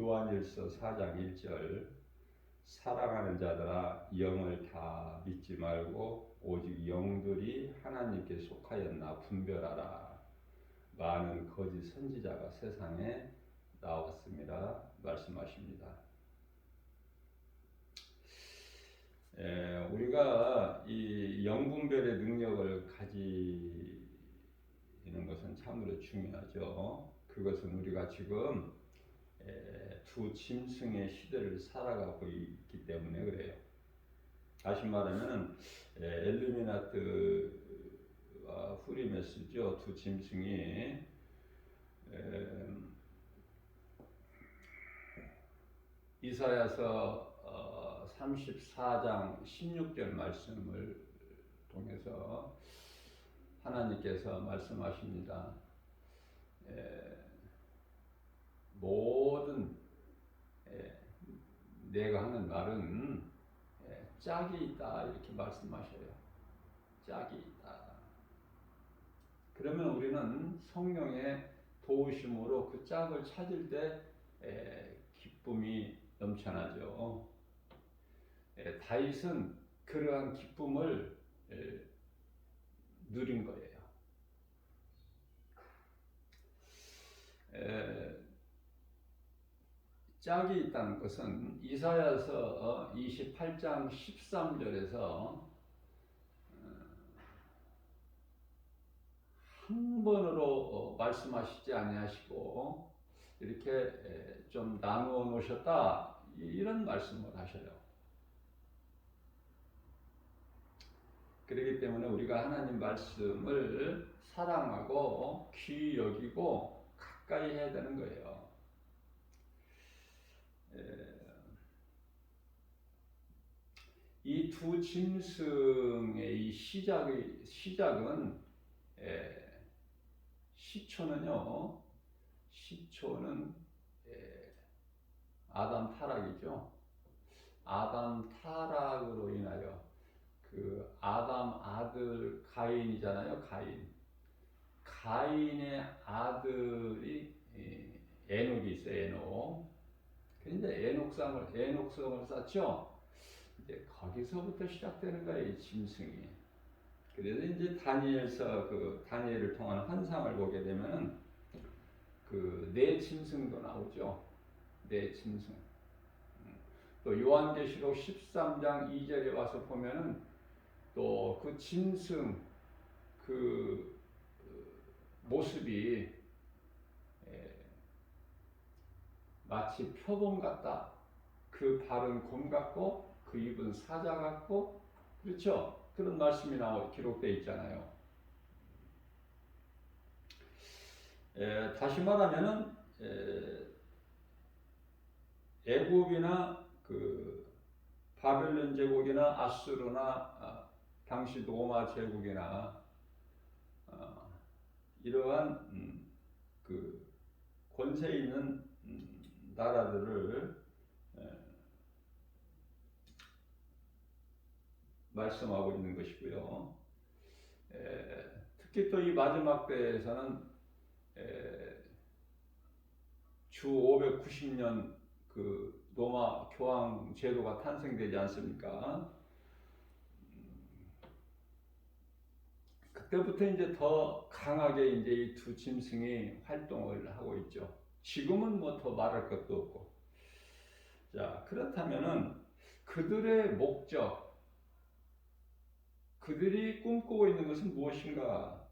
요한일서 4장 1절 사랑하는 자들아 영을 다 믿지 말고 오직 영들이 하나님께 속하였나 분별하라. 많은 거짓 선지자가 세상에 나왔습니다. 말씀하십니다. 우리가 이 영분별의 능력을 가지는 것은 참으로 중요하죠. 그것은 우리가 지금 두 짐승의 시대를 살아가고 있기 때문에 그래요. 다시 말하면 엘루미나트와 후리메스죠. 두 짐승이 이사야서 34장 16절 말씀을 통해서 하나님께서 말씀하십니다. 모든 내가 하는 말은 짝이 있다 이렇게 말씀하셔요. 짝이 있다. 그러면 우리는 성령의 도우심으로 그 짝을 찾을 때 기쁨이 넘쳐나죠. 다윗은 그러한 기쁨을 누린 거예요. 짝이 있다는 것은 이사야서 28장 13절에서 한 번으로 말씀하시지 아니하시고 이렇게 좀 나누어 놓으셨다 이런 말씀을 하셔요. 그렇기 때문에 우리가 하나님 말씀을 사랑하고 귀히 여기고 가까이 해야 되는 거예요. 이 두 짐승의 이 시작은 시초는 아담 타락이죠. 아담 타락으로 인하여 그 아담 아들 가인이잖아요. 가인의 아들이 에녹이 있어요. 에녹. 근데 에녹성을 쌓죠. 이제 거기서부터 시작되는 거예요. 이 짐승이. 그래서 이제 다니엘을 통한 환상을 보게 되면은 그 네 짐승도 나오죠. 네 짐승. 또 요한계시록 13장 2절에 와서 보면은 또 그 짐승 그 모습이 마치 표범 같다. 그 발은 곰 같고 그 입은 사자 같고 그렇죠. 그런 말씀이 기록되어 있잖아요. 다시 말하면은 애굽이나 그 바벨론 제국이나 아수르나 당시 로마 제국이나 이러한 그 권세 있는 나라들을 말씀하고 있는 것이고요. 특히 또 이 마지막 때에서는 주 590년 그 로마 교황 제도가 탄생되지 않습니까? 그때부터 이제 더 강하게 이제 이 두 짐승이 활동을 하고 있죠. 지금은 뭐 더 말할 것도 없고. 자, 그렇다면은 그들의 목적, 그들이 꿈꾸고 있는 것은 무엇인가?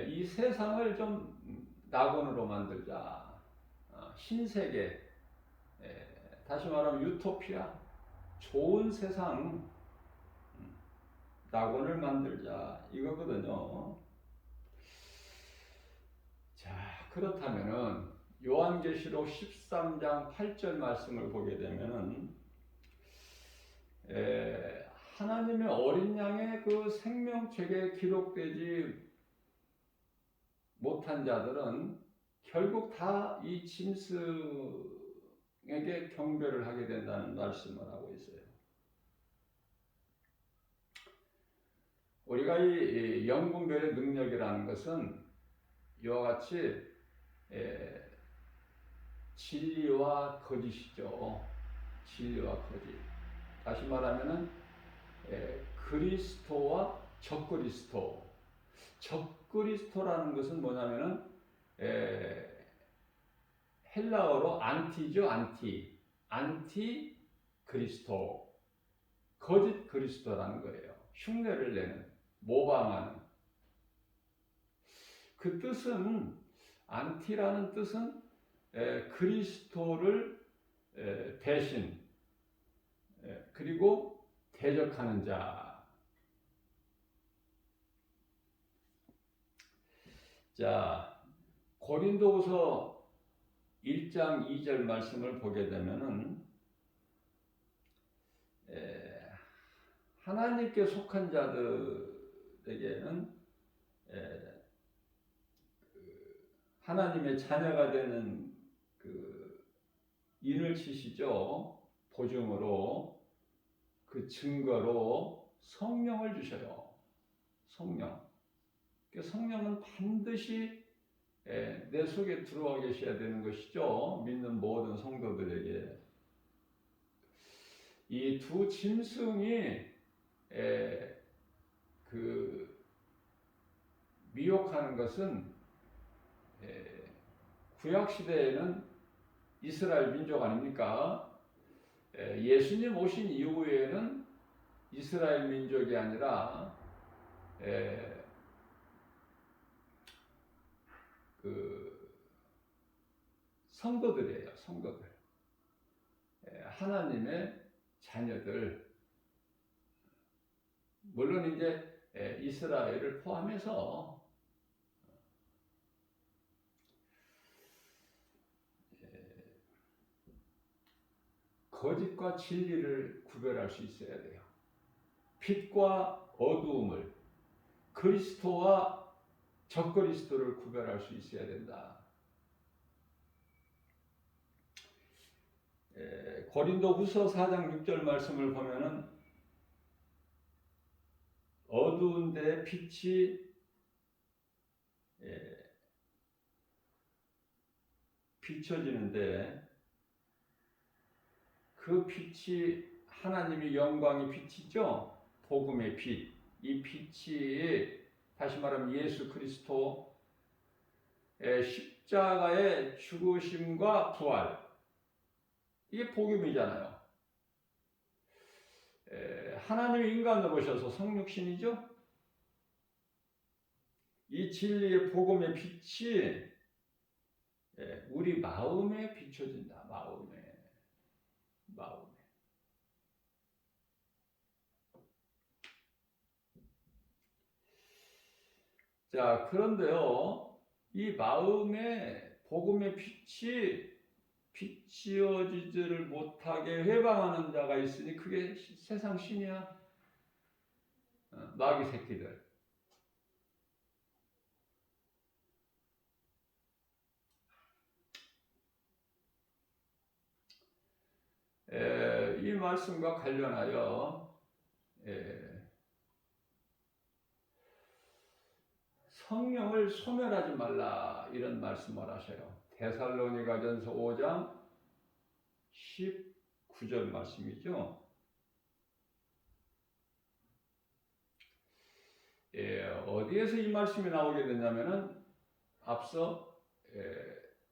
이 세상을 좀 낙원으로 만들자. 신세계, 다시 말하면 유토피아, 좋은 세상, 낙원을 만들자 이거거든요. 자, 그렇다면은 요한계시록 13장 8절 말씀을 보게 되면은 하나님의 어린 양의 그 생명책에 기록되지 못한 자들은 결국 다 이 짐승에게 경배를 하게 된다는 말씀을 하고 있어요. 우리가 이 영분별의 능력이라는 것은 이와 같이 진리와 거짓이죠. 진리와 거짓. 다시 말하면은 그리스도와 적그리스도. 적그리스도라는 것은 뭐냐면은 헬라어로 안티죠, 안티. 안티 그리스도. 거짓 그리스도라는 거예요. 흉내를 내는, 모방하는. 그 뜻은, 안티라는 뜻은 그리스도를 대신, 그리고 대적하는 자. 자, 고린도후서 1장 2절 말씀을 보게 되면은 하나님께 속한 자들에게는 하나님의 자녀가 되는 그 인을 치시죠. 보증으로, 그 증거로 성령을 주셔요. 성령. 성령은 반드시 내 속에 들어와 계셔야 되는 것이죠. 믿는 모든 성도들에게. 이 두 짐승이 그 미혹하는 것은 구약 시대에는 이스라엘 민족 아닙니까? 예수님 오신 이후에는 이스라엘 민족이 아니라 그 성도들이에요. 성도들. 하나님의 자녀들. 물론 이제 이스라엘을 포함해서 거짓과 진리를 구별할 수 있어야 돼요. 빛과 어두움을, 그리스도와 적그리스도를 구별할 수 있어야 된다. 고린도후서 4장 6절 말씀을 보면은 어두운 데 빛이 비춰지는데 그 빛이 하나님의 영광의 빛이죠. 복음의 빛. 이 빛이 다시 말하면 예수 그리스도 십자가의 죽으심과 부활. 이게 복음이잖아요. 하나님이 인간으로 오셔서 성육신이죠. 이 진리의 복음의 빛이 우리 마음에 비춰진다. 마음에. 자, 그런데요, 이 마음에 복음의 빛이 비치어지지를 못하게 회방하는 자가 있으니 그게 세상 신이야. 마귀 새끼들. 이 말씀과 관련하여 성령을 소멸하지 말라 이런 말씀을 하셔요. 데살로니가전서 5장 19절 말씀이죠. 어디에서 이 말씀이 나오게 되냐면은 앞서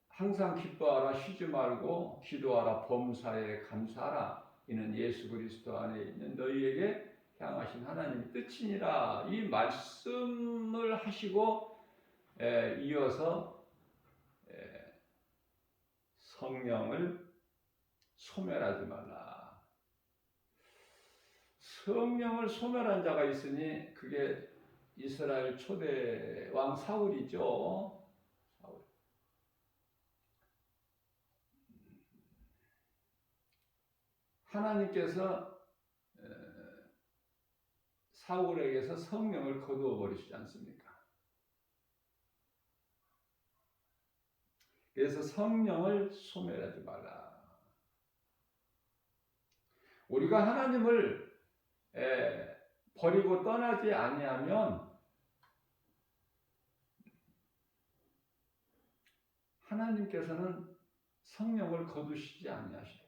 항상 기뻐하라, 쉬지 말고 기도하라, 범사에 감사하라. 이는 예수 그리스도 안에 있는 너희에게 향하신 하나님의 뜻이니라. 이 말씀을 하시고 이어서 성령을 소멸하지 말라. 성령을 소멸한 자가 있으니 그게 이스라엘 초대 왕 사울이죠. 사울. 하나님께서 사울에게서 성령을 거두어 버리시지 않습니까? 그래서 성령을 소멸하지 말라. 우리가 하나님을 버리고 떠나지 아니하면 하나님께서는 성령을 거두시지 아니하시려.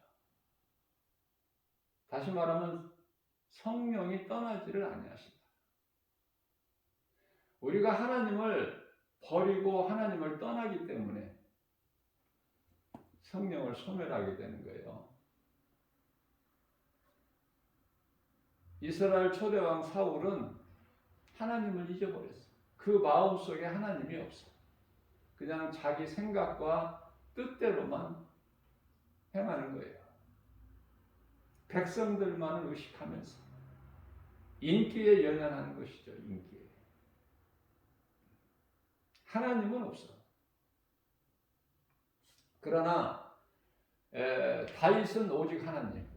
다시 말하면 성령이 떠나지를 아니하신다. 우리가 하나님을 버리고 하나님을 떠나기 때문에 성령을 소멸하게 되는 거예요. 이스라엘 초대왕 사울은 하나님을 잊어버렸어. 그 마음속에 하나님이 없어. 그냥 자기 생각과 뜻대로만 행하는 거예요. 백성들만을 의식하면서 인기에 연연하는 것이죠. 인기에. 하나님은 없어. 그러나 다윗은 오직 하나님.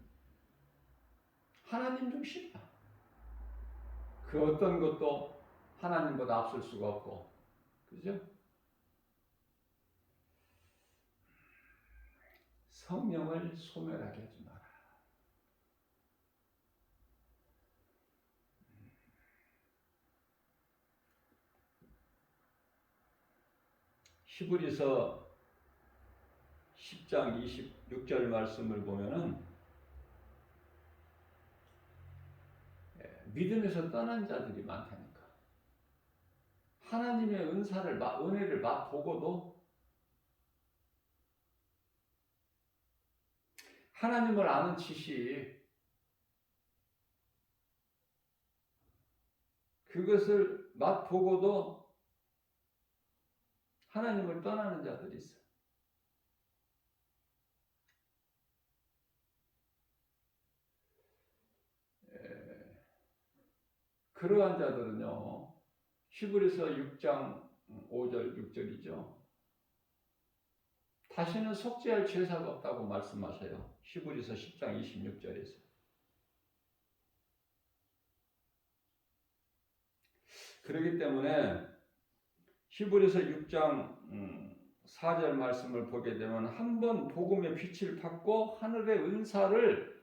하나님 중심이야. 그 어떤 것도 하나님보다 앞설 수가 없고, 그죠? 성령을 소멸하게 하지 마라. 히브리서 10장 26절 말씀을 보면은 믿음에서 떠난 자들이 많다니까. 하나님의 은혜를 맛보고도 하나님을 아는 지식, 그것을 맛보고도 하나님을 떠나는 자들이 있어. 그러한 자들은요, 히브리서 6장 5절 6절이죠. 다시는 속죄할 제사가 없다고 말씀하셔요. 히브리서 10장 26절에서. 그렇기 때문에 히브리서 6장 4절 말씀을 보게 되면 한번 복음의 빛을 받고 하늘의 은사를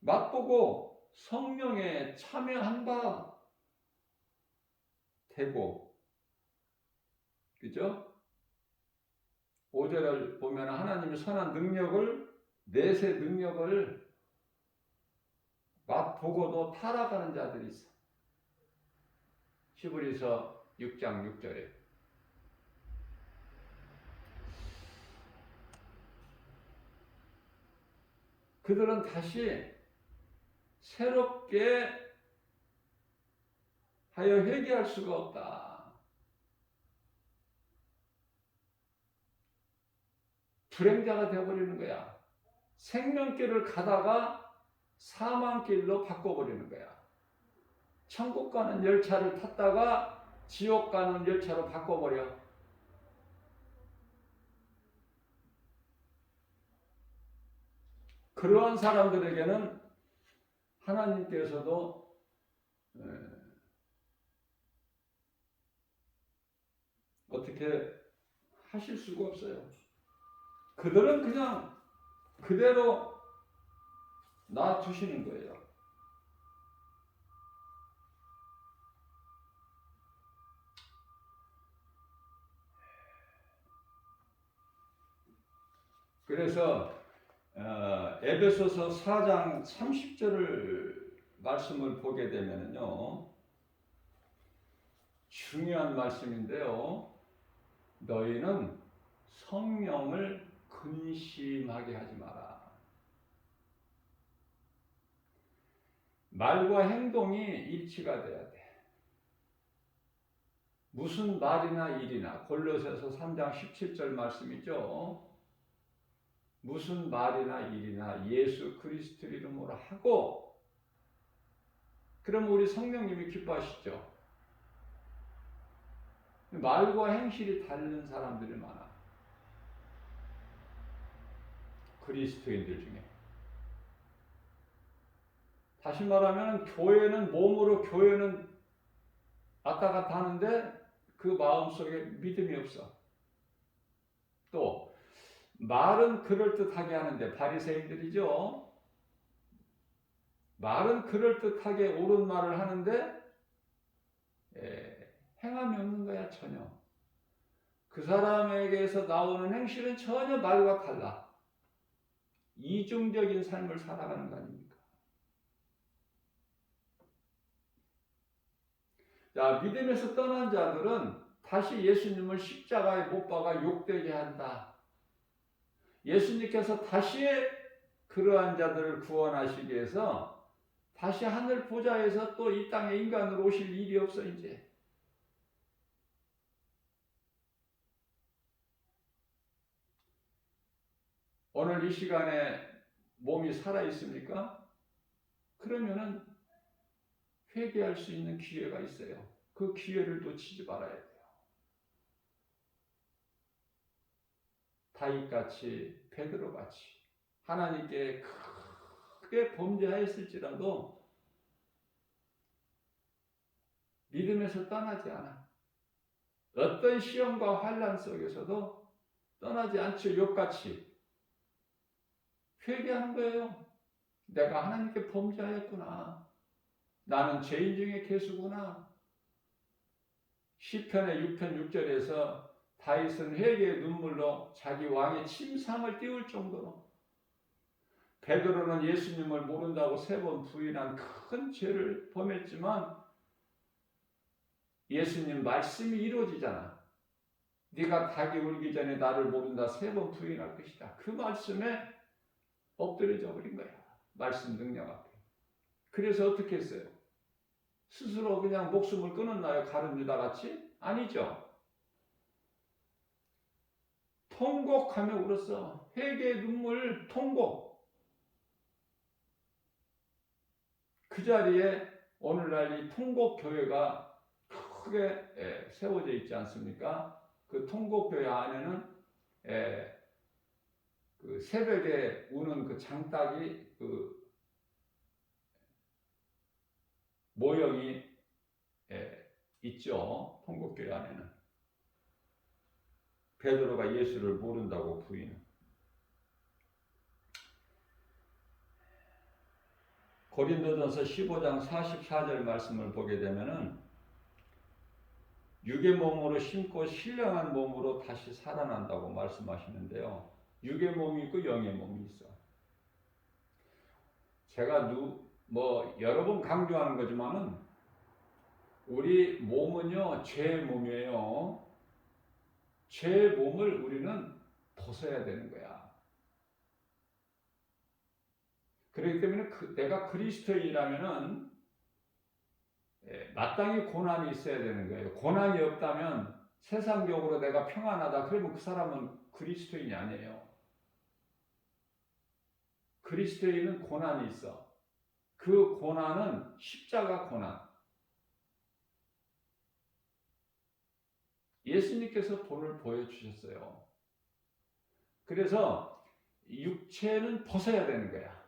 맛보고 성령에 참여한 바 되고, 그죠? 5절을 보면 하나님의 선한 능력을, 내세 능력을 맛보고도 타락하는 자들이 있어. 히브리서 6장 6절에. 그들은 다시 새롭게 하여 회개할 수가 없다. 불행자가 되어버리는 거야. 생명길을 가다가 사망길로 바꿔버리는 거야. 천국 가는 열차를 탔다가 지옥 가는 열차로 바꿔버려. 그러한 사람들에게는 하나님께서도 어떻게 하실 수가 없어요. 그들은 그냥 그대로 놔두시는 거예요. 그래서 에베소서 4장 30절을 말씀을 보게 되면요, 중요한 말씀인데요. 너희는 성령을 근심하게 하지 마라. 말과 행동이 일치가 돼야 돼. 무슨 말이나 일이나, 골로새서 3장 17절 말씀이죠. 무슨 말이나 일이나 예수 그리스도 이름으로 하고, 그럼 우리 성령님이 기뻐하시죠. 말과 행실이 다른 사람들이 많아. 그리스도인들 중에. 다시 말하면 교회는 몸으로 교회는 왔다 갔다 하는데 그 마음속에 믿음이 없어. 또 말은 그럴듯하게 하는데, 바리새인들이죠. 말은 그럴듯하게 옳은 말을 하는데 행함이 없는 거야, 전혀. 그 사람에게서 나오는 행실은 전혀 말과 달라. 이중적인 삶을 살아가는 거 아닙니까? 자, 믿음에서 떠난 자들은 다시 예수님을 십자가에 못 박아 욕되게 한다. 예수님께서 다시 그러한 자들을 구원하시기 위해서 다시 하늘 보좌에서 또 이 땅에 인간으로 오실 일이 없어 이제. 오늘 이 시간에 몸이 살아 있습니까? 그러면은 회개할 수 있는 기회가 있어요. 그 기회를 놓치지 말아야 돼요. 다윗같이 베드로같이 하나님께 크게 범죄하였을지라도 믿음에서 떠나지 않아. 어떤 시험과 환난 속에서도 떠나지 않죠. 욥같이 회개하는 거예요. 내가 하나님께 범죄하였구나. 나는 죄인 중에 괴수구나. 시편의 6편 6절에서 다윗은 회개의 눈물로 자기 왕의 침상을 띄울 정도로 베드로는 예수님을 모른다고 3번 부인한 큰 죄를 범했지만 예수님 말씀이 이루어지잖아. 네가 닭이 울기 전에 나를 모른다 3번 부인할 것이다. 그 말씀에 엎드려져 버린 거야. 말씀 능력 앞에. 그래서 어떻게 했어요? 스스로 그냥 목숨을 끊었나요? 가룟 유다 같이? 아니죠. 통곡하며 울었어. 회개의 눈물, 통곡. 그 자리에 오늘날 이 통곡교회가 크게 세워져 있지 않습니까? 그 통곡교회 안에는 그 새벽에 우는 그 장닭이 그 모형이 있죠. 통곡교회 안에는. 베드로가 예수를 모른다고 부인은. 고린도전서 15장 44절 말씀을 보게 되면은 육의 몸으로 심고 신령한 몸으로 다시 살아난다고 말씀하시는데요. 육의 몸이 있고 영의 몸이 있어. 제가 여러 번 강조하는 거지만은 우리 몸은요 죄의 몸이에요. 죄의 몸을 우리는 벗어야 되는 거야. 그렇기 때문에 내가 그리스도인이라면은 마땅히 고난이 있어야 되는 거예요. 고난이 없다면 세상적으로 내가 평안하다 그러면 그 사람은 그리스도인이 아니에요. 그리스도인은 고난이 있어. 그 고난은 십자가 고난. 예수님께서 본을 보여주셨어요. 그래서 육체는 벗어야 되는 거야.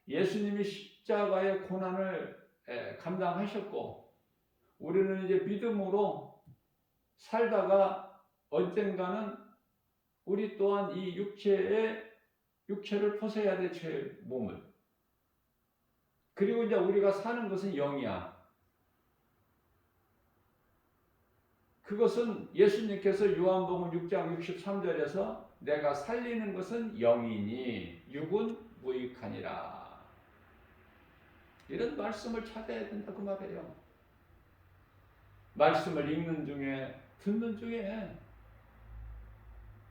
예수님이 십자가의 고난을 감당하셨고 우리는 이제 믿음으로 살다가 언젠가는 우리 또한 이 육체를 벗어야 돼. 죄의 몸을. 그리고 이제 우리가 사는 것은 영이야. 그것은 예수님께서 요한복음 6장 63절에서 내가 살리는 것은 영이니 육은 무익하니라. 이런 말씀을 찾아야 된다 그 말이에요. 말씀을 읽는 중에 듣는 중에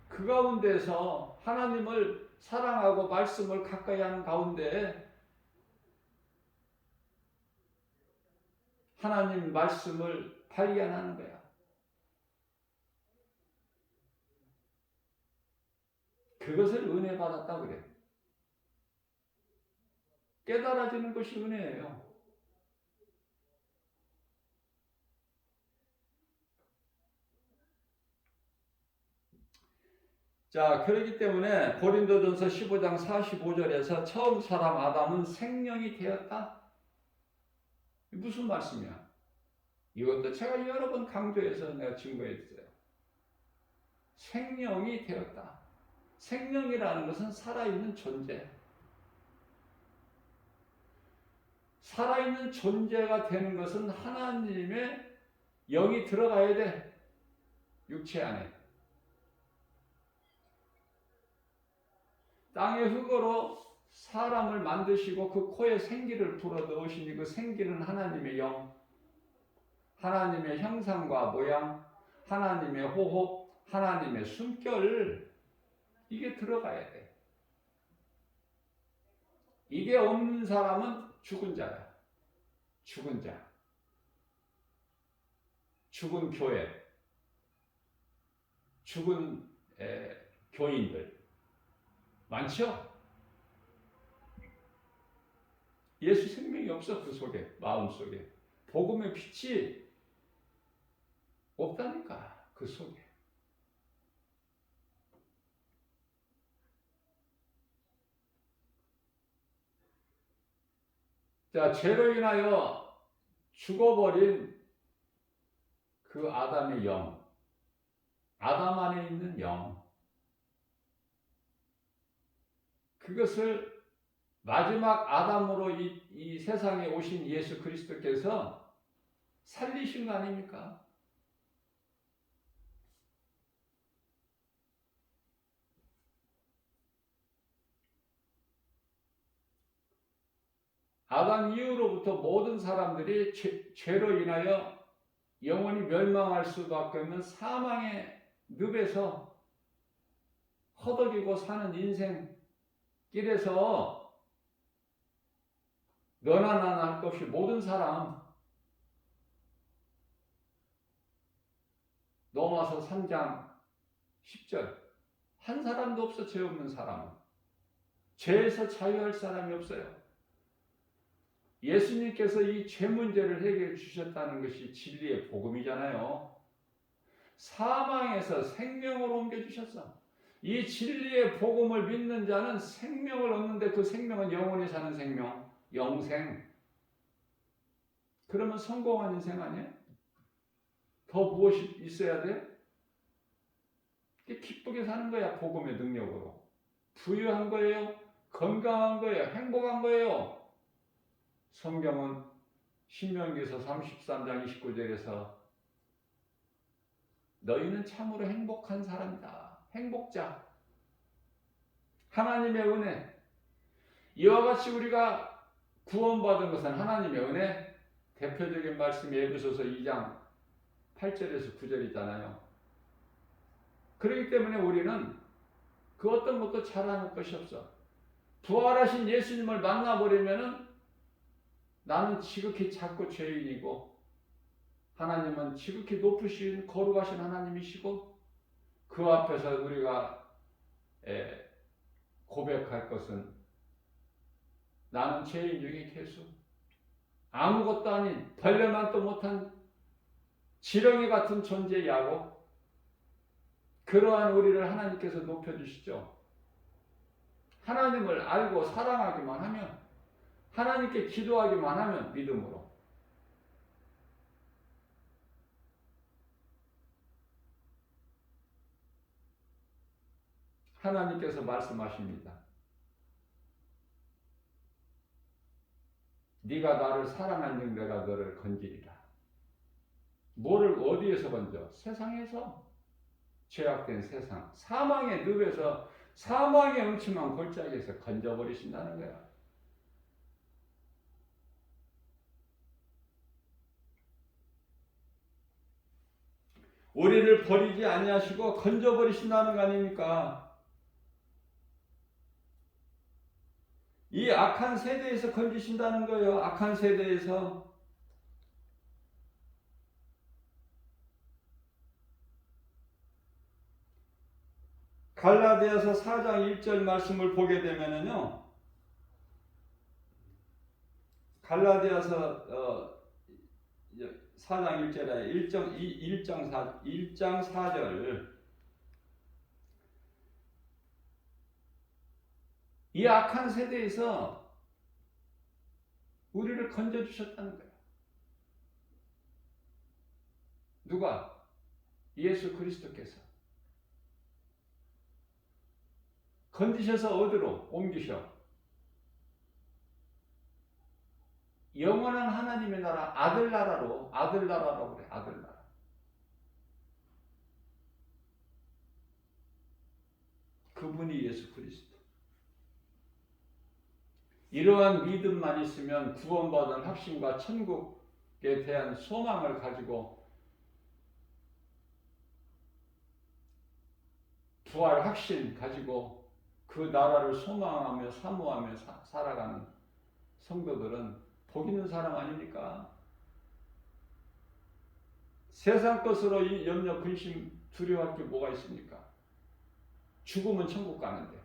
그 가운데서 하나님을 사랑하고 말씀을 가까이 하는 가운데 하나님 말씀을 발견하는 거야. 그것을 은혜 받았다 그래. 깨달아지는 것이 은혜예요. 자, 그렇기 때문에 고린도전서 15장 45절에서 처음 사람 아담은 생명이 되었다. 무슨 말씀이야? 이것도 제가 여러 번 강조해서 내가 증거했어요. 생명이 되었다. 생명이라는 것은 살아있는 존재. 살아있는 존재가 되는 것은 하나님의 영이 들어가야 돼. 육체 안에. 땅의 흙으로 사람을 만드시고 그 코에 생기를 불어 넣으시니 그 생기는 하나님의 영, 하나님의 형상과 모양, 하나님의 호흡, 하나님의 숨결, 이게 들어가야 돼. 이게 없는 사람은 죽은 자야. 죽은 자. 죽은 교회. 죽은 교인들. 많죠? 예수 생명이 없어, 그 속에, 마음 속에. 복음의 빛이 없다니까, 그 속에. 자, 죄로 인하여 죽어버린 그 아담의 영, 아담 안에 있는 영, 그것을 마지막 아담으로 이 세상에 오신 예수 그리스도께서 살리신 거 아닙니까? 아담 이후로부터 모든 사람들이 죄로 인하여 영원히 멸망할 수밖에 없는 사망의 늪에서 허덕이고 사는 인생 길에서 너나 나나 할 것 없이 모든 사람, 로마서 3장 10절, 한 사람도 없어. 죄 없는 사람은. 죄에서 자유할 사람이 없어요. 예수님께서 이 죄 문제를 해결해 주셨다는 것이 진리의 복음이잖아요. 사망에서 생명으로 옮겨주셨어. 이 진리의 복음을 믿는 자는 생명을 얻는데 그 생명은 영원히 사는 생명, 영생. 그러면 성공한 인생 아니에요? 더 무엇이 있어야 돼? 기쁘게 사는 거야, 복음의 능력으로. 부유한 거예요, 건강한 거예요, 행복한 거예요. 성경은 신명기서 33장 29절에서 너희는 참으로 행복한 사람이다. 행복자. 하나님의 은혜. 이와 같이 우리가 구원받은 것은 하나님의 은혜. 대표적인 말씀이 에베소서 2장 8절에서 9절이잖아요. 그렇기 때문에 우리는 그 어떤 것도 자랑할 것이 없어. 부활하신 예수님을 만나버리면은 나는 지극히 작고 죄인이고 하나님은 지극히 높으신 거룩하신 하나님이시고 그 앞에서 우리가 고백할 것은 나는 죄인 중에 괴수, 아무것도 아닌 벌레만도 못한 지렁이 같은 존재야고 그러한 우리를 하나님께서 높여주시죠. 하나님을 알고 사랑하기만 하면, 하나님께 기도하기만 하면 믿음으로 하나님께서 말씀하십니다. 네가 나를 사랑하는 내가 너를 건지리라. 뭐를 어디에서 건져? 세상에서. 죄악된 세상, 사망의 늪에서, 사망의 음침한 골짜기에서 건져버리신다는 거야. 우리를 버리지 아니하시고 건져버리신다는 거 아닙니까? 이 악한 세대에서 건지신다는 거예요. 악한 세대에서. 갈라디아서 4장 1절 말씀을 보게 되면은요, 갈라디아서 4장 1절에 1장 4절, 이 악한 세대에서 우리를 건져주셨다는 거예요. 누가? 예수 그리스도께서. 건지셔서 어디로 옮기셔? 영원한 하나님의 나라, 아들나라로 그래, 아들나라. 예수 그리스도. 이러한 믿음만 있으면 구원받은 확신과 천국에 대한 소망을 가지고 부활 확신 가지고 그 나라를 소망하며 사모하며 살아가는 성도들은 복 있는 사람 아닙니까? 세상 것으로 이 염려, 근심, 두려워할 게 뭐가 있습니까? 죽으면 천국 가는데.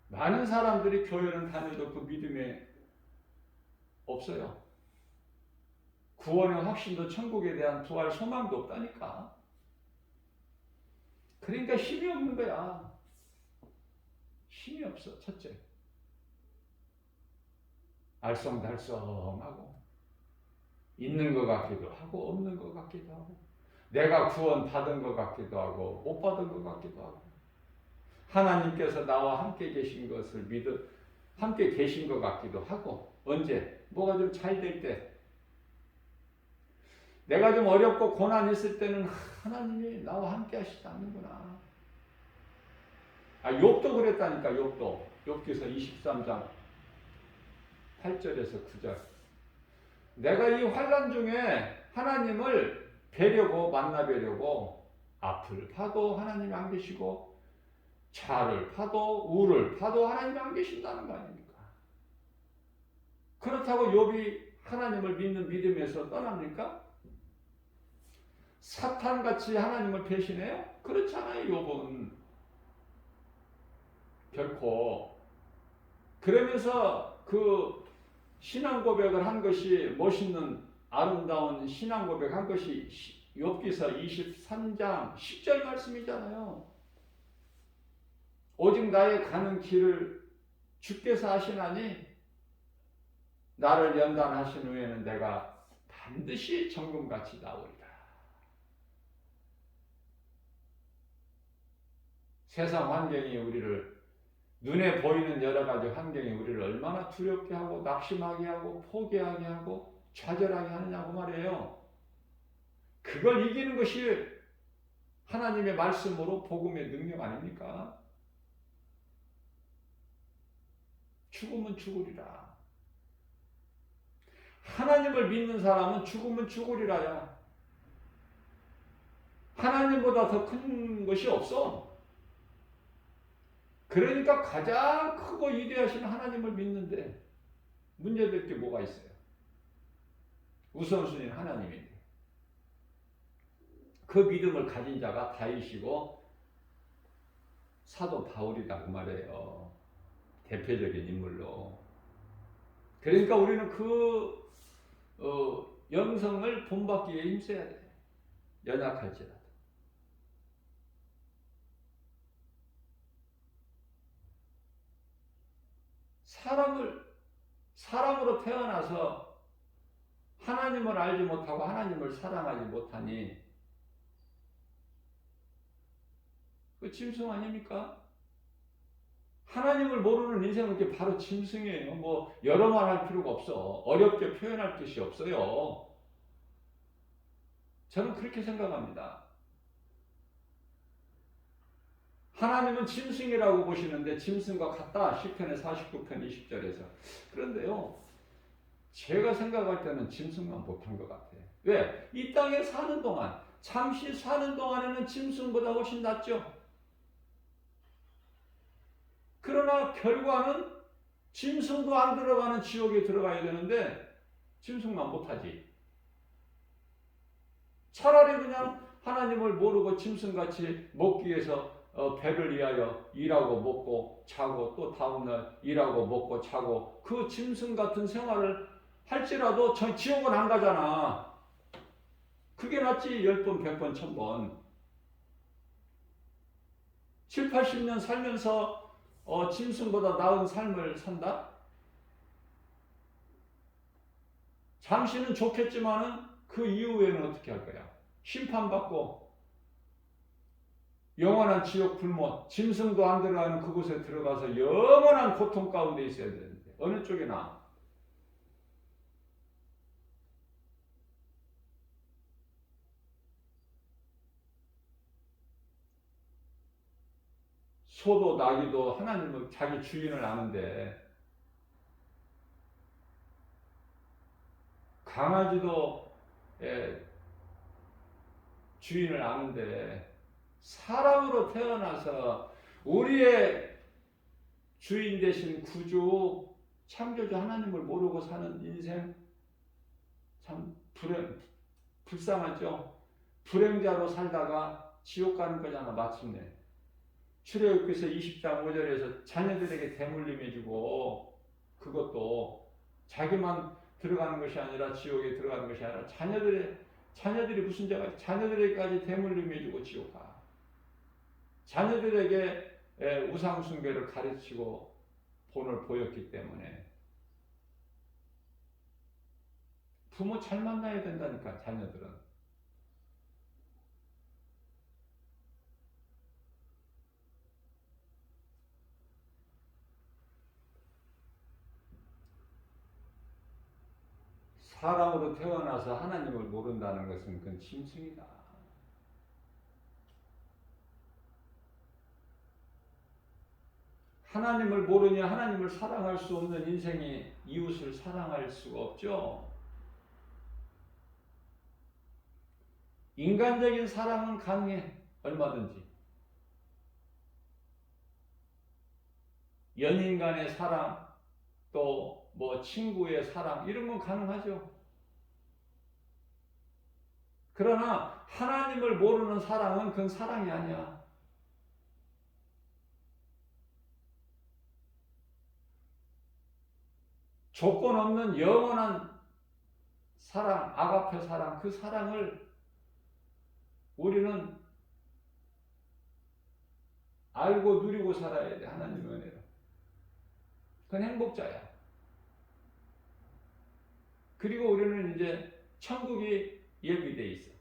많은 사람들이 교회는 다녀도 그 믿음에 없어요. 구원의 확신도 천국에 대한 부활 소망도 없다니까. 그러니까 힘이 없는 거야. 힘이 없어. 첫째, 알쏭달쏭하고 있는 것 같기도 하고 없는 것 같기도 하고 내가 구원 받은 것 같기도 하고 못 받은 것 같기도 하고 하나님께서 나와 함께 계신 것을 믿어 함께 계신 것 같기도 하고 언제 뭐가 좀 잘 될 때 내가 좀 어렵고 고난 있을 때는 하나님이 나와 함께 하시지 않는구나. 욥도 그랬다니까. 욥기서 23장 8절에서 9절. 내가 이 환난 중에 하나님을 뵈려고 만나뵈려고 앞을 파도 하나님이 안 계시고 좌를 파도 우를 파도 하나님이 안 계신다는 거 아닙니까? 그렇다고 욥이 하나님을 믿는 믿음에서 떠납니까? 사탄같이 하나님을 배신해요? 그렇지 않아요. 욥은 결코. 그러면서 그 신앙 고백을 한 것이 멋있는 아름다운 신앙 고백 한 것이 욥기서 23장 10절 말씀이잖아요. 오직 나의 가는 길을 주께서 아시나니 나를 연단하신 후에는 내가 반드시 정금같이 나오리라. 세상 환경이 우리를 눈에 보이는 여러 가지 환경이 우리를 얼마나 두렵게 하고 낙심하게 하고 포기하게 하고 좌절하게 하느냐고 말이에요. 그걸 이기는 것이 하나님의 말씀으로 복음의 능력 아닙니까? 죽으면 죽으리라. 하나님을 믿는 사람은 죽으면 죽으리라야. 하나님보다 더 큰 것이 없어. 그러니까 가장 크고 위대하신 하나님을 믿는데 문제될 게 뭐가 있어요? 우선순위는 하나님인데 그 믿음을 가진 자가 다윗이고 사도 바울이라고 말해요. 대표적인 인물로. 그러니까 우리는 그 영성을 본받기에 힘써야 돼. 연약할지라도. 사람으로 태어나서 하나님을 알지 못하고 하나님을 사랑하지 못하니 그 짐승 아닙니까? 하나님을 모르는 인생은 이렇게 바로 짐승이에요. 뭐 여러 말 할 필요가 없어. 어렵게 표현할 뜻이 없어요. 저는 그렇게 생각합니다. 하나님은 짐승이라고 보시는데 짐승과 같다. 시편의 49편 20절에서. 그런데요. 제가 생각할 때는 짐승만 못한 것 같아요. 왜? 이 땅에 사는 동안, 잠시 사는 동안에는 짐승보다 훨씬 낫죠. 그러나 결과는 짐승도 안 들어가는 지옥에 들어가야 되는데 짐승만 못하지. 차라리 그냥 하나님을 모르고 짐승같이 먹기 위해서 배를 위하여 일하고 먹고 자고 또 다음날 일하고 먹고 자고 그 짐승 같은 생활을 할지라도 지옥은 안 가잖아. 그게 낫지. 10번, 100번, 1000번. 7, 80년 살면서 짐승보다 나은 삶을 산다? 잠시는 좋겠지만은 그 이후에는 어떻게 할 거야? 심판받고 영원한 지옥 불못, 짐승도 안 들어가는 그곳에 들어가서 영원한 고통 가운데 있어야 되는데 어느 쪽에 나아? 소도 나귀도 하나님을 자기 주인을 아는데, 강아지도 주인을 아는데, 사람으로 태어나서 우리의 주인 되신 구주 창조주 하나님을 모르고 사는 인생, 참 불쌍하죠. 불행자로 살다가 지옥 가는 거잖아, 마침내. 출애굽기서 20장 5절에서 자녀들에게 대물림해 주고, 그것도 자기만 들어가는 것이 아니라, 지옥에 들어가는 것이 아니라 자녀들이 무슨 죄가, 자녀들에게까지 대물림해 주고 지옥 가. 자녀들에게 우상 숭배를 가르치고 본을 보였기 때문에 부모 잘 만나야 된다니까. 자녀들은 사람으로 태어나서 하나님을 모른다는 것은 그건 짐승이다. 하나님을 모르니 하나님을 사랑할 수 없는 인생이 이웃을 사랑할 수가 없죠. 인간적인 사랑은 가능해, 얼마든지. 연인 간의 사랑, 또 뭐 친구의 사랑, 이런 건 가능하죠. 그러나 하나님을 모르는 사랑은 그건 사랑이 아니야. 조건 없는 영원한 사랑, 아가페 사랑, 그 사랑을 우리는 알고 누리고 살아야 돼. 하나님의 은혜로. 그건 행복자야. 그리고 우리는 이제 천국이 예비되어 있어.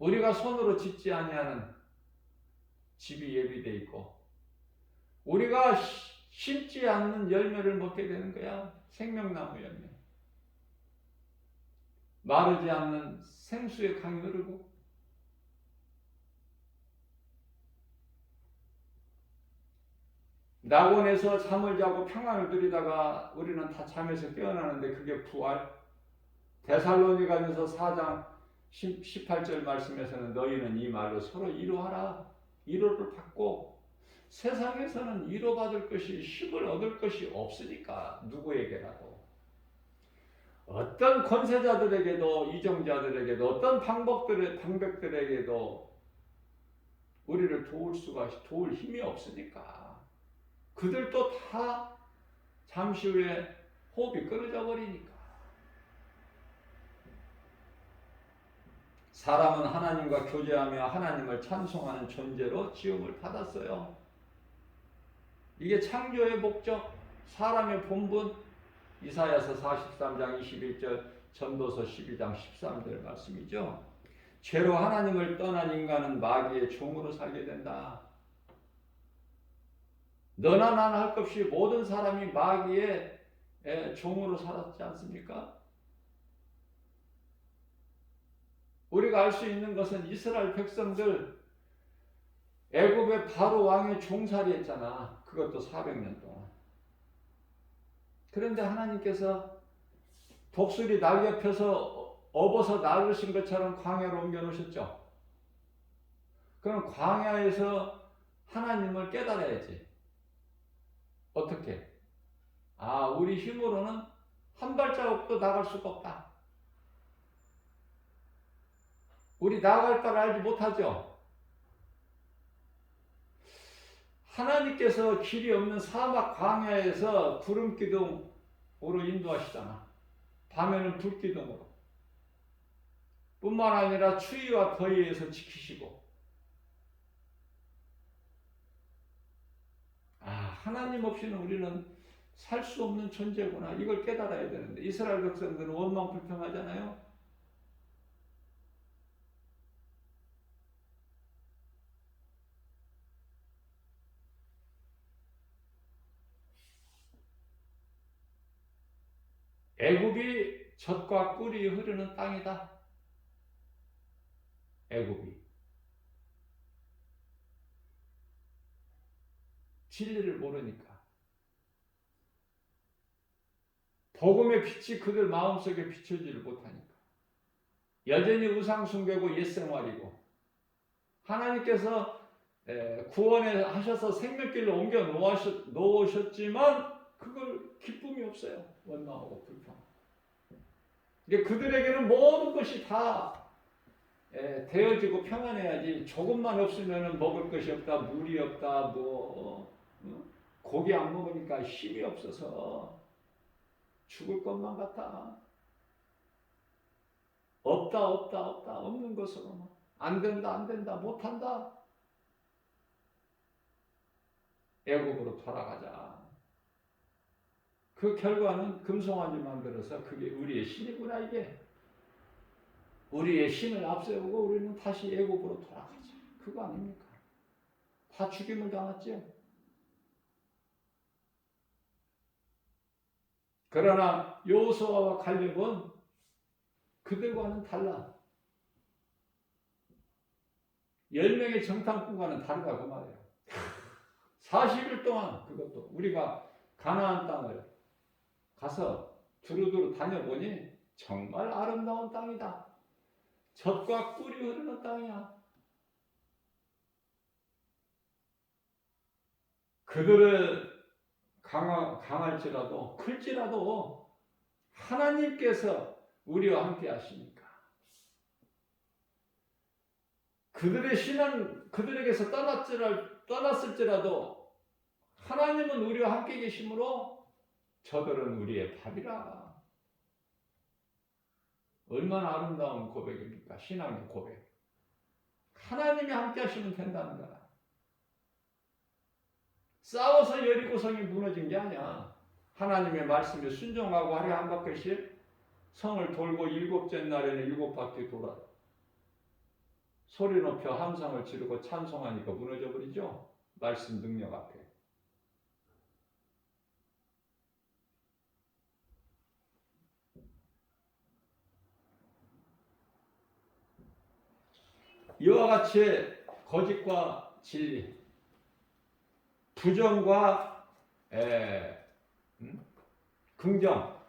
우리가 손으로 짓지 아니하는 집이 예비되어 있고, 우리가 심지 않는 열매를 먹게 되는 거야. 생명나무 열매. 마르지 않는 생수의 강이 흐르고, 낙원에서 잠을 자고 평안을 누리다가 우리는 다 잠에서 깨어나는데 그게 부활. 데살로니가전서 4장 18절 말씀에서는 너희는 이 말로 서로 위로하라. 위로를 받고, 세상에서는 위로받을 것이, 힘을 얻을 것이 없으니까, 누구에게라도. 어떤 권세자들에게도, 이정자들에게도, 어떤 방백들에게도 우리를 도울 힘이 없으니까. 그들도 다 잠시 후에 호흡이 끊어져 버리니까. 사람은 하나님과 교제하며 하나님을 찬송하는 존재로 지음을 받았어요. 이게 창조의 목적, 사람의 본분, 이사야서 43장 21절, 전도서 12장 13절 말씀이죠. 죄로 하나님을 떠난 인간은 마귀의 종으로 살게 된다. 너나 나나 할 것 없이 모든 사람이 마귀의 종으로 살았지 않습니까? 우리가 알 수 있는 것은 이스라엘 백성들 애굽의 바로 왕의 종살이 했잖아. 그것도 400년 동안. 그런데 하나님께서 독수리 날개 펴서 업어서 나르신 것처럼 광야로 옮겨 놓으셨죠. 그럼 광야에서 하나님을 깨달아야지. 어떻게? 우리 힘으로는 한 발자국도 나갈 수가 없다. 우리 나갈 걸 알지 못하죠. 하나님께서 길이 없는 사막 광야에서 구름 기둥으로 인도하시잖아. 밤에는 불 기둥으로. 뿐만 아니라 추위와 더위에서 지키시고. 하나님 없이는 우리는 살 수 없는 존재구나. 이걸 깨달아야 되는데, 이스라엘 백성들은 원망 불평하잖아요. 애굽이 젖과 꿀이 흐르는 땅이다. 애굽이. 진리를 모르니까. 복음의 빛이 그들 마음속에 비춰지를 못하니까. 여전히 우상 숭배고 옛생활이고, 하나님께서 구원에 하셔서 생명길로 옮겨 놓으셨지만 그걸 기쁨이 없어요. 원망하고 불평. 그들에게는 모든 것이 다 되어지고 평안해야지. 조금만 없으면 먹을 것이 없다, 물이 없다, 고기 안 먹으니까 힘이 없어서 죽을 것만 같아. 없다, 없는 것으로만. 안 된다, 못한다. 애국으로 돌아가자. 그 결과는 금송아지 만들어서 그게 우리의 신이구나, 이게. 우리의 신을 앞세우고 우리는 다시 애국으로 돌아가자. 그거 아닙니까? 다 죽임을 당했죠. 그러나 여호수아와 갈렙은 그들과는 달라. 10명의 정탐꾼과는 다르다고 말해요. 40일 동안 그것도 우리가 가나안 땅을 가서 두루두루 다녀보니 정말 아름다운 땅이다. 젖과 꿀이 흐르는 땅이야. 그들은 강할지라도 클지라도 하나님께서 우리와 함께 하시니까. 그들의 신은 그들에게서 떠났을지라도 하나님은 우리와 함께 계심으로 저들은 우리의 밥이라. 얼마나 아름다운 고백입니까? 신앙의 고백. 하나님이 함께 하시면 된다는 거야. 싸워서 여리고성이 무너진 게 아니야. 하나님의 말씀에 순종하고 하루에 한 바퀴씩 성을 돌고 7째 날에는 7바퀴 돌아 소리 높여 함성을 지르고 찬송하니까 무너져 버리죠. 말씀 능력 앞에. 이와 같이 거짓과 진리, 부정과 긍정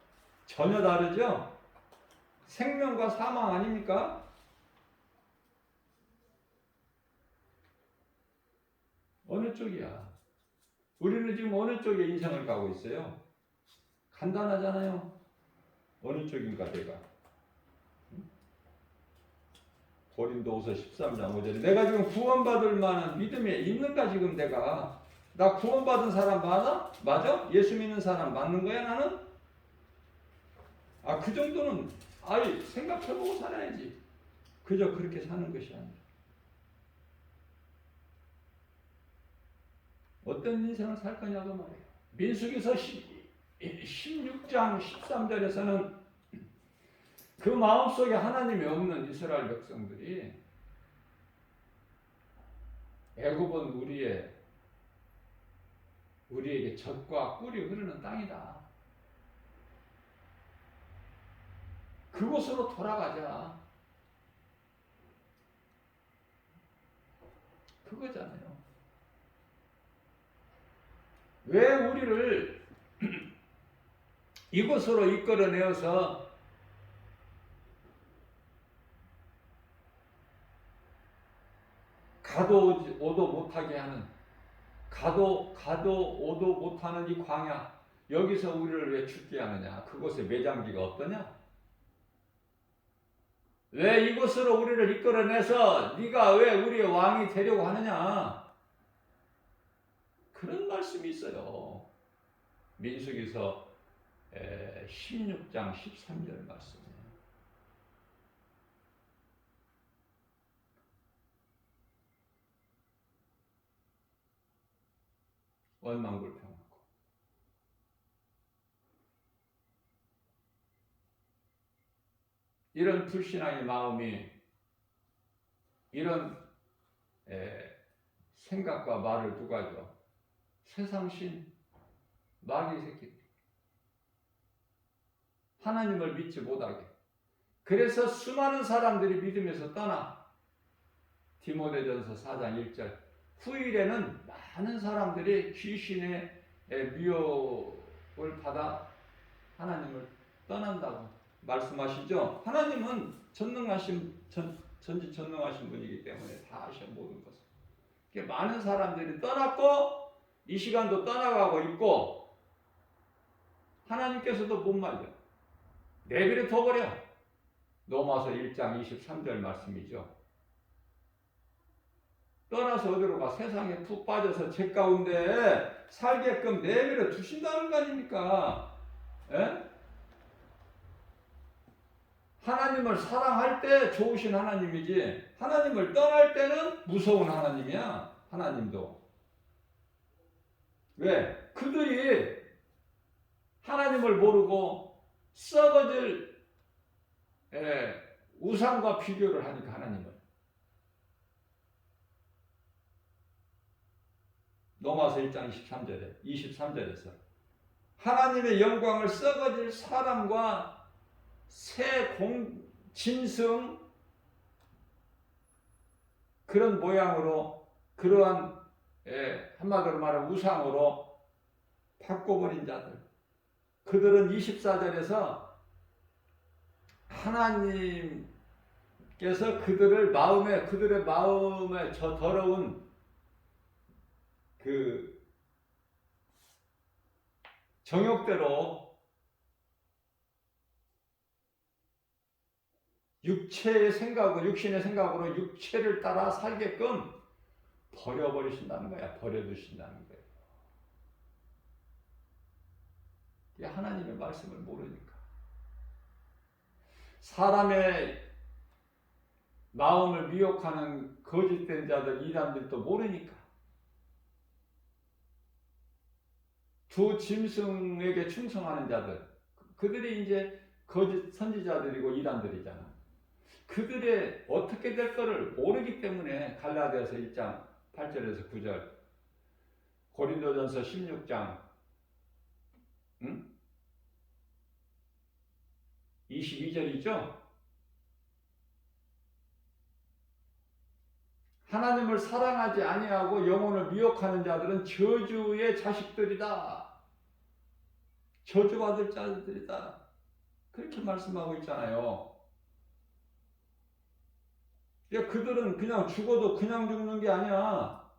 전혀 다르죠. 생명과 사망 아닙니까? 어느 쪽이야? 우리는 지금 어느 쪽에 인생을 가고 있어요? 간단하잖아요. 어느 쪽인가 내가? 고린도후서 13장 5절에 내가 지금 구원받을 만한 믿음이 있는가 지금 내가? 나 구원받은 사람 맞아? 예수 믿는 사람 맞는 거야 나는? 그 정도는 생각해보고 살아야지. 그저 그렇게 사는 것이 아니라. 어떤 인생을 살 거냐고 말이에요. 민수기서 16장 13절에서는 그 마음속에 하나님이 없는 이스라엘 백성들이 애굽은 우리에게 젖과 꿀이 흐르는 땅이다. 그곳으로 돌아가자. 그거잖아요. 왜 우리를 이곳으로 이끌어내어서 가도 오도 못하게 하는, 가도 오도 못하는 이 광야, 여기서 우리를 왜 죽게 하느냐? 그곳에 매장지가 없더냐? 왜 이곳으로 우리를 이끌어내서 네가 왜 우리의 왕이 되려고 하느냐? 그런 말씀이 있어요. 민수기서 16장 13절 말씀이에요. 원망불평하고 이런 불신앙의 마음이 이런 생각과 말을 누가 줘? 세상신 마귀 새끼들. 하나님을 믿지 못하게. 그래서 수많은 사람들이 믿음에서 떠나. 디모데전서 4장 1절 후일에는 많은 사람들이 귀신의 미혹을 받아 하나님을 떠난다고 말씀하시죠. 하나님은 전지전능하신 분이기 때문에 다 아셔 모든 것을. 많은 사람들이 떠났고 이 시간도 떠나가고 있고 하나님께서도 못 말려. 내버려 둬버려. 로마서 1장 23절 말씀이죠. 떠나서 어디로 가? 세상에 푹 빠져서 죄 가운데 살게끔 내버려 두신다는 거 아닙니까? 에? 하나님을 사랑할 때 좋으신 하나님이지 하나님을 떠날 때는 무서운 하나님이야. 하나님도. 왜? 그들이 하나님을 모르고 썩어질 우상과 비교를 하니까 하나님을. 로마서 1장 23절에서 하나님의 영광을 썩어질 사람과 새 짐승 그런 모양으로 그러한 한마디로 말하면 우상으로 바꿔버린 자들 그들은 24절에서 하나님께서 그들의 마음에 저 더러운 그 정욕대로 육신의 생각으로 육체를 따라 살게끔 버려버리신다는 거야. 버려두신다는 거예요. 이게 하나님의 말씀을 모르니까. 사람의 마음을 미혹하는 거짓된 자들, 이단들도 모르니까. 두 짐승에게 충성하는 자들, 그들이 이제 거짓 선지자들이고 이단들이잖아. 그들의 어떻게 될 거를 모르기 때문에 갈라디아서 1장 8절에서 9절, 고린도전서 16장 22절이죠. 하나님을 사랑하지 아니하고 영혼을 미혹하는 자들은 저주의 자식들이다. 저주받을 자들이다. 그렇게 말씀하고 있잖아요. 그들은 그냥 죽어도 그냥 죽는 게 아니야.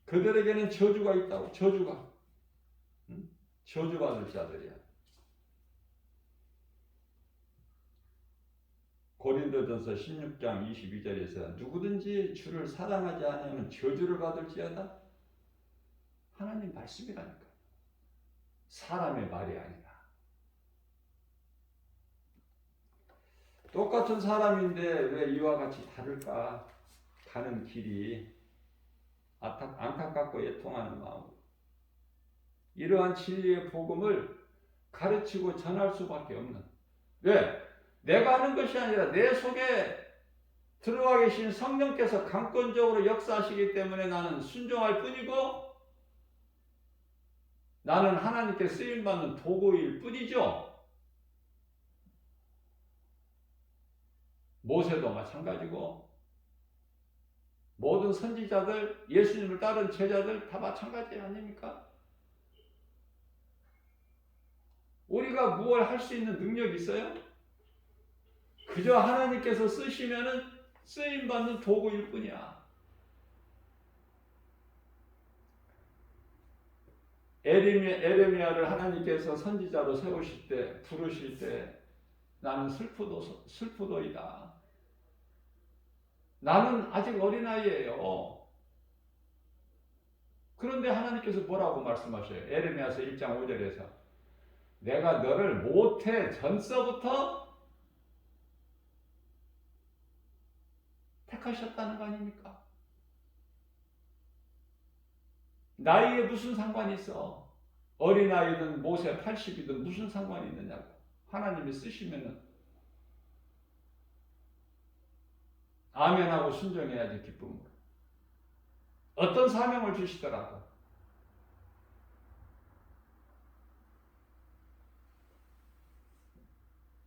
그들에게는 저주가 있다고. 저주가. 저주받을 자들이야. 고린도전서 16장 22절에서 누구든지 주를 사랑하지 않으면 저주를 받을지어다. 하나님 말씀이라니까. 사람의 말이 아니라. 똑같은 사람인데 왜 이와 같이 다를까? 가는 길이 안타깝고 애통하는 마음. 이러한 진리의 복음을 가르치고 전할 수밖에 없는. 왜? 내가 하는 것이 아니라 내 속에 들어와 계신 성령께서 강권적으로 역사하시기 때문에 나는 순종할 뿐이고 나는 하나님께 쓰임받는 도구일 뿐이죠. 모세도 마찬가지고 모든 선지자들, 예수님을 따른 제자들 다 마찬가지 아닙니까? 우리가 무엇을 할 수 있는 능력이 있어요? 그저 하나님께서 쓰시면은 쓰임받는 도구일 뿐이야. 에레미야를 하나님께서 선지자로 세우실 때, 부르실 때 나는 슬프도이다. 나는 아직 어린아이예요. 그런데 하나님께서 뭐라고 말씀하셔요? 에레미야서 1장 5절에서 내가 너를 모태 전서부터 택하셨다는 거 아닙니까? 나이에 무슨 상관이 있어? 어린아이든 모세 80이든 무슨 상관이 있느냐고. 하나님이 쓰시면은 아멘하고 순종해야지 기쁨으로. 어떤 사명을 주시더라도.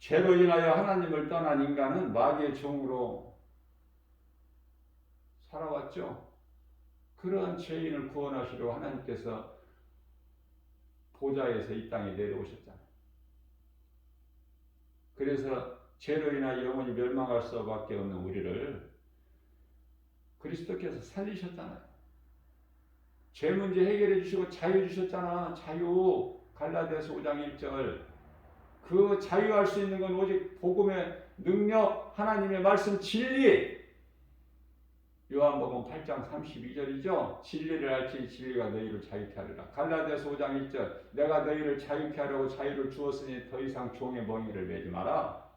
죄로 인하여 하나님을 떠난 인간은 마귀의 종으로 살아왔죠. 그런 죄인을 구원하시려고 하나님께서 보좌에서 이 땅에 내려오셨잖아요. 그래서 죄로 인하여 영원히 멸망할 수밖에 없는 우리를 그리스도께서 살리셨잖아요. 죄 문제 해결해 주시고 자유 주셨잖아. 자유. 갈라디아서 5장 1절. 그 자유할 수 있는 건 오직 복음의 능력, 하나님의 말씀, 진리. 요한복음 8장 32절이죠. 진리를 알지 진리가 너희를 자유케 하리라. 갈라디아서 5장 1절. 내가 너희를 자유케 하려고 자유를 주었으니 더 이상 종의 멍에를 매지 마라.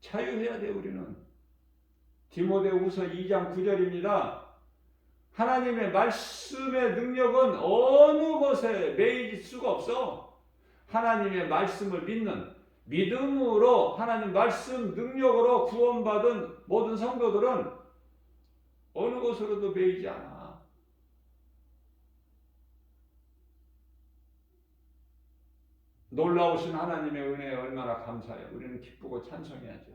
자유해야 돼 우리는. 디모데후서 2장 9절입니다. 하나님의 말씀의 능력은 어느 것에 매일 수가 없어. 하나님의 말씀을 믿는 믿음으로 하나님 말씀 능력으로 구원받은 모든 성도들은 어느 것으로도 매이지 않아. 놀라우신 하나님의 은혜에 얼마나 감사해요. 우리는 기쁘고 찬송해야죠.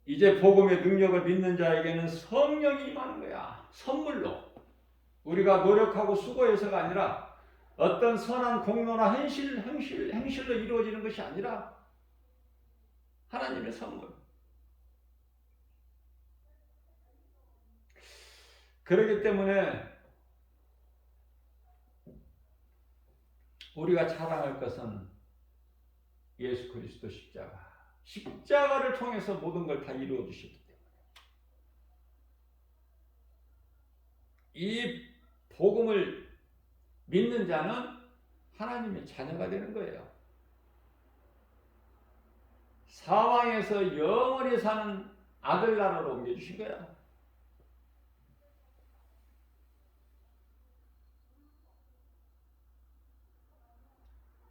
이제 복음의 능력을 믿는 자에게는 성령이 임하는 거야. 선물로. 우리가 노력하고 수고해서가 아니라 어떤 선한 공로나 행실로 이루어지는 것이 아니라 하나님의 선물. 그렇기 때문에 우리가 자랑할 것은 예수 그리스도 십자가. 십자가를 통해서 모든 걸 다 이루어 주셨기 때문에 이 복음을 믿는 자는 하나님의 자녀가 되는 거예요. 사망에서 영원히 사는 아들 나라로 옮겨주신 거야.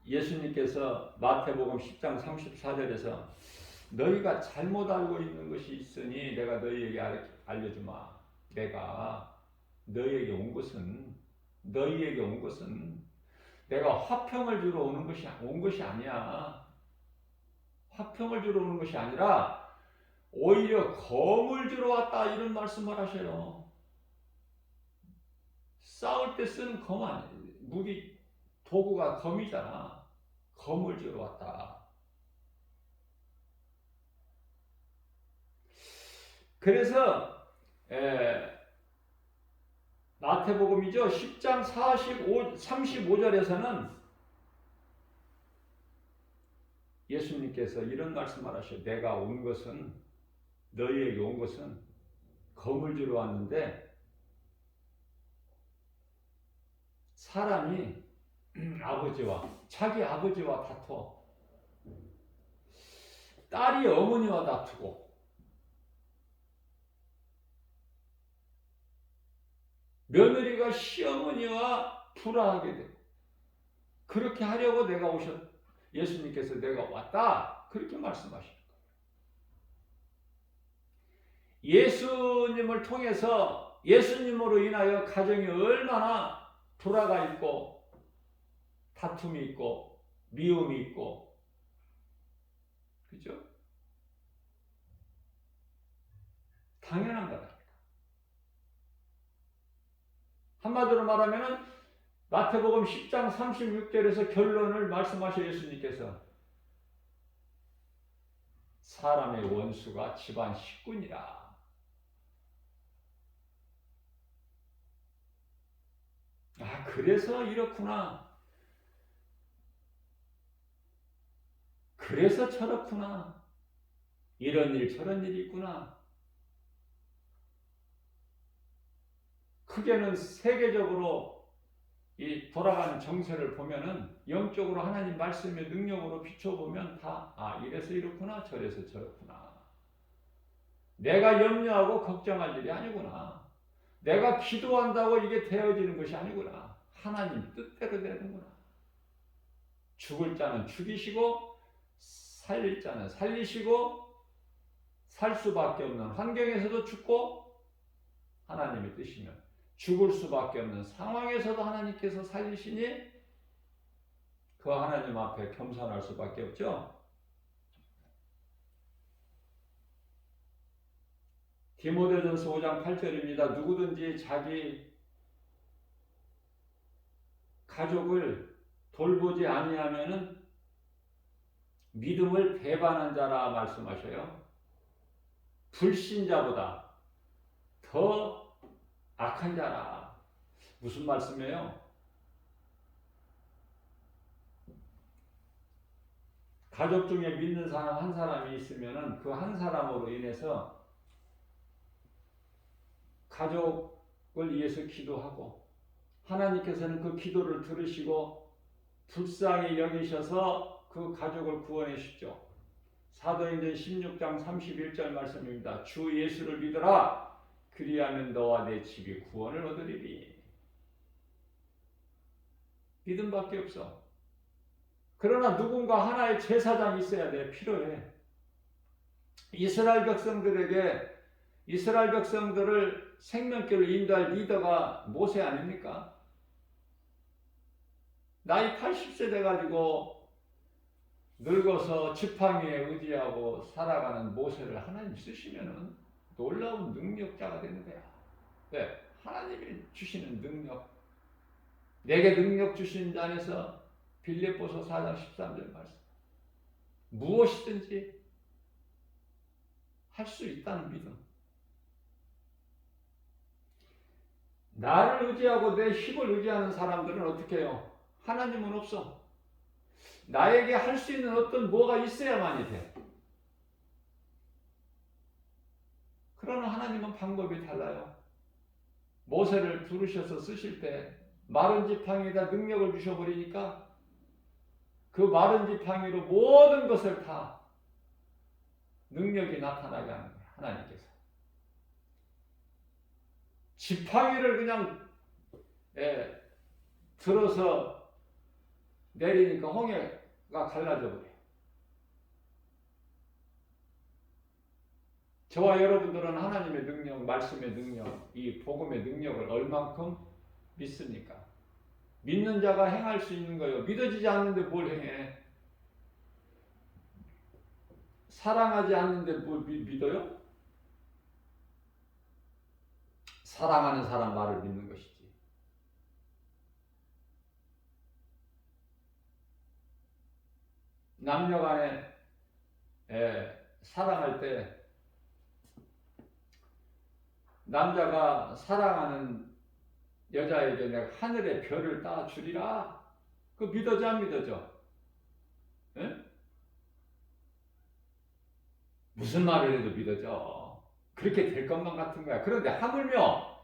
예수님께서 마태복음 10장 34절에서 너희가 잘못 알고 있는 것이 있으니 내가 너희에게 알려주마. 내가 너희에게 온 것은 내가 화평을 주러 온 것이 아니야. 화평을 주러 오는 것이 아니라 오히려 검을 주러 왔다 이런 말씀을 하셔요. 싸울 때 쓰는 검 아니에요. 무기 도구가 검이잖아. 검을 주러 왔다. 그래서 마태복음이죠. 10장 35절에서는 예수님께서 이런 말씀을 하셔요. 내가 온 것은 너희에게 온 것은 검을 주러 왔는데 사람이 자기 아버지와 다퉈. 딸이 어머니와 다투고 며느리가 시어머니와 불화하게 되고 그렇게 하려고 예수님께서 내가 왔다 그렇게 말씀하시는 거예요. 예수님을 통해서 예수님으로 인하여 가정이 얼마나 불화가 있고 다툼이 있고 미움이 있고 그죠? 당연한 거다. 한마디로 말하면 마태복음 10장 36절에서 결론을 말씀하셔 예수님께서 사람의 원수가 집안 식구니라. 그래서 이렇구나. 그래서 저렇구나. 이런 일 저런 일이 있구나. 크게는 세계적으로 이 돌아가는 정세를 보면은 영적으로 하나님 말씀의 능력으로 비춰보면 다 이래서 이렇구나 저래서 저렇구나. 내가 염려하고 걱정할 일이 아니구나. 내가 기도한다고 이게 되어지는 것이 아니구나. 하나님 뜻대로 되는구나. 죽을 자는 죽이시고 살릴 자는 살리시고 살 수밖에 없는 환경에서도 죽고 하나님의 뜻이면 죽을 수밖에 없는 상황에서도 하나님께서 살리시니 그 하나님 앞에 겸손할 수밖에 없죠. 디모데전서 5장 8절입니다. 누구든지 자기 가족을 돌보지 아니하면은 믿음을 배반한 자라 말씀하셔요. 불신자보다 더 악한 자라. 무슨 말씀이에요? 가족 중에 믿는 사람 한 사람이 있으면은 그 한 사람으로 인해서 가족을 위해서 기도하고 하나님께서는 그 기도를 들으시고 불쌍히 여기셔서 그 가족을 구원해 주시죠. 사도행전 16장 31절 말씀입니다. 주 예수를 믿어라. 그리하면 너와 내 집이 구원을 얻으리니. 믿음밖에 없어. 그러나 누군가 하나의 제사장이 있어야 돼. 필요해. 이스라엘 백성들을 생명길로 인도할 리더가 모세 아닙니까? 나이 80세 돼가지고 늙어서 지팡이에 의지하고 살아가는 모세를 하나님 쓰시면은 놀라운 능력자가 되는 거야. 왜? 하나님이 주시는 능력. 내게 능력 주신 자 안에서 빌립보서 4장 13절 말씀. 무엇이든지 할 수 있다는 믿음. 나를 의지하고 내 힘을 의지하는 사람들은 어떻게 해요? 하나님은 없어. 나에게 할 수 있는 어떤 뭐가 있어야만이 돼. 그러나 하나님은 방법이 달라요. 모세를 부르셔서 쓰실 때 마른 지팡이에다 능력을 주셔버리니까 그 마른 지팡이로 모든 것을 다 능력이 나타나게 하는 거예요. 하나님께서. 지팡이를 그냥 들어서 내리니까 홍해가 갈라져 버려요. 저와 여러분들은 하나님의 능력, 말씀의 능력, 이 복음의 능력을 얼만큼 믿습니까? 믿는 자가 행할 수 있는 거예요. 믿어지지 않는데 뭘 행해? 사랑하지 않는데 뭘 믿어요? 사랑하는 사람 말을 믿는 것이지. 남녀 간에 사랑할 때 남자가 사랑하는 여자에게 내가 하늘의 별을 따주리라. 그 믿어져 안 믿어져? 에? 무슨 말을 해도 믿어져. 그렇게 될 것만 같은 거야. 그런데 하물며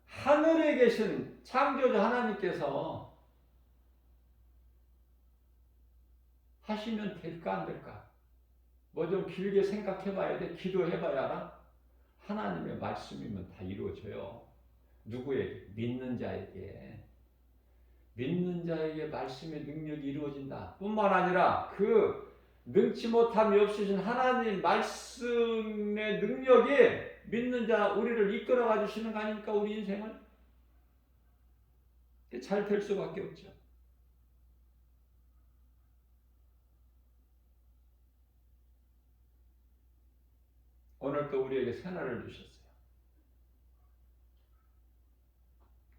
하늘에 계신 창조주 하나님께서 하시면 될까 안 될까? 뭐 좀 길게 생각해 봐야 돼. 기도해 봐야 알아? 하나님의 말씀이면 다 이루어져요. 누구에게? 믿는 자에게. 믿는 자에게 말씀의 능력이 이루어진다. 뿐만 아니라 그 능치 못함이 없으신 하나님 말씀의 능력이 믿는 자 우리를 이끌어가 주시는 거 아닙니까? 우리 인생을. 잘 될 수밖에 없죠. 오늘 또 우리에게 새날을 주셨어요.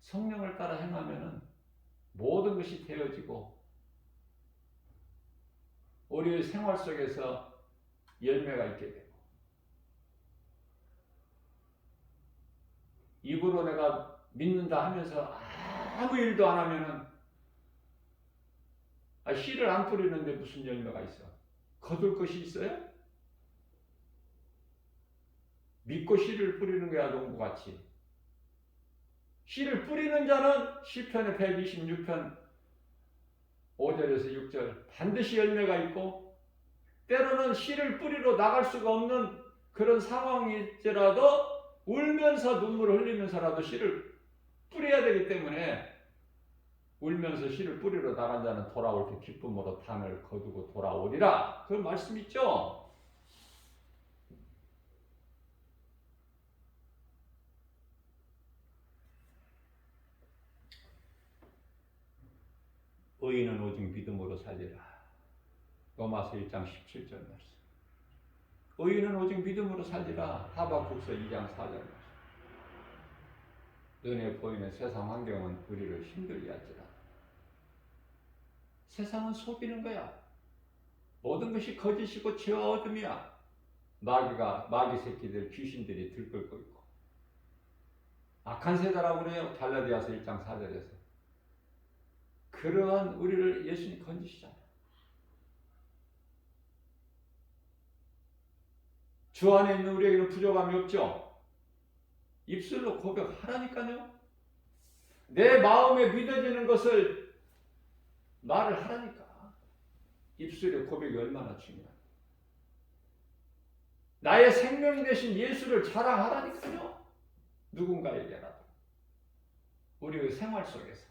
성령을 따라 행하면은 모든 것이 되어지고 우리의 생활 속에서 열매가 있게 되고 입으로 내가 믿는다 하면서 아무 일도 안 하면은 씨를 안 뿌리는데 무슨 열매가 있어? 거둘 것이 있어요? 믿고 씨를 뿌리는 거야 농부같이. 씨를 뿌리는 자는 시편의 126편 5절에서 6절 반드시 열매가 있고 때로는 씨를 뿌리러 나갈 수가 없는 그런 상황일지라도 울면서 눈물을 흘리면서라도 씨를 뿌려야 되기 때문에 울면서 씨를 뿌리러 나간 자는 돌아올 때 기쁨으로 단을 거두고 돌아오리라. 그 말씀 있죠? 의인은 오직 믿음으로 살리라. 로마서 1장 17절 말씀. 의인은 오직 믿음으로 살리라. 하박국서 2장 4절 말씀. 눈에 보이는 세상 환경은 우리를 힘들게 할지라. 세상은 속이는 거야. 모든 것이 거짓이고 죄와 어둠이야. 마귀 새끼들, 귀신들이 들끓고 있고. 악한 세대라고 그래요. 갈라디아서 1장 4절에서. 그러한 우리를 예수님 건지시잖아요. 주 안에 있는 우리에게는 부족함이 없죠. 입술로 고백하라니까요. 내 마음에 믿어지는 것을 말을 하라니까. 입술의 고백이 얼마나 중요한가. 나의 생명 되신 예수를 자랑하라니까요. 누군가에게라도. 우리의 생활 속에서,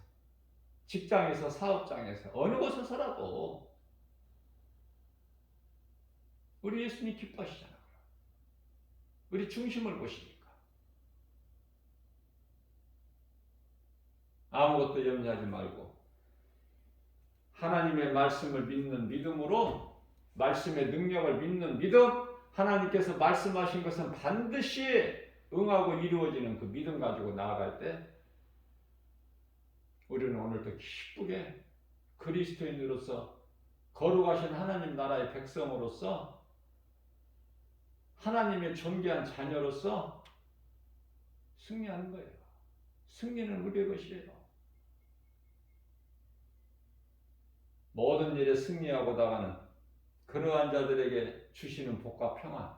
직장에서, 사업장에서, 어느 곳에서라도 우리 예수님 기뻐하시잖아요. 우리 중심을 보시니까. 아무것도 염려하지 말고 하나님의 말씀을 믿는 믿음으로, 말씀의 능력을 믿는 믿음, 하나님께서 말씀하신 것은 반드시 응하고 이루어지는 그 믿음 가지고 나아갈 때 우리는 오늘도 기쁘게 그리스도인으로서, 거룩하신 하나님 나라의 백성으로서, 하나님의 존귀한 자녀로서 승리하는 거예요. 승리는 우리의 것이에요. 모든 일에 승리하고 나가는 그러한 자들에게 주시는 복과 평안,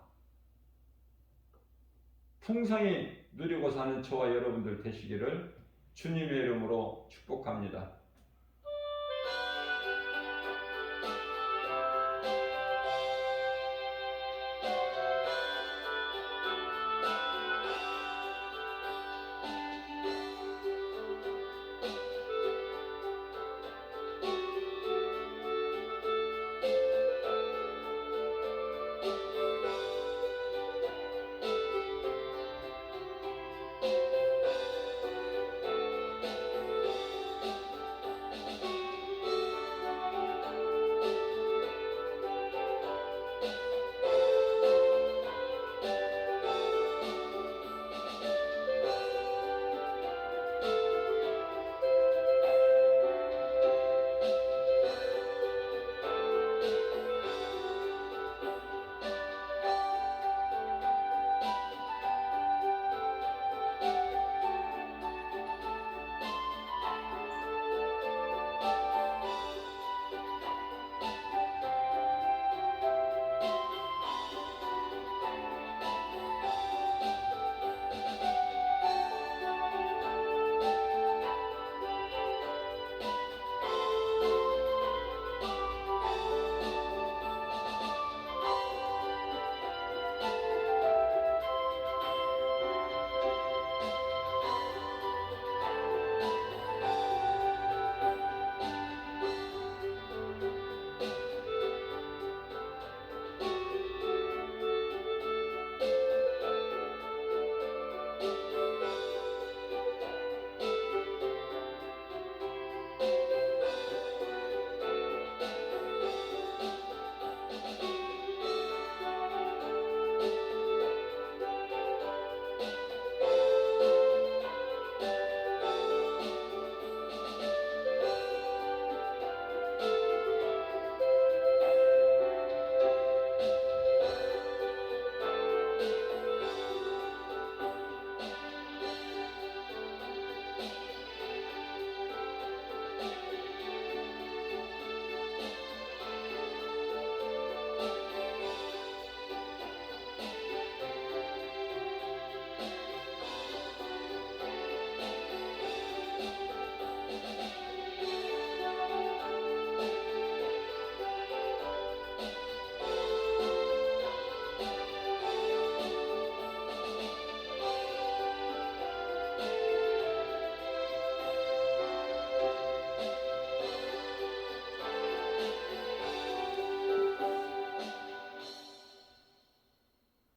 풍성히 누리고 사는 저와 여러분들 되시기를 주님의 이름으로 축복합니다.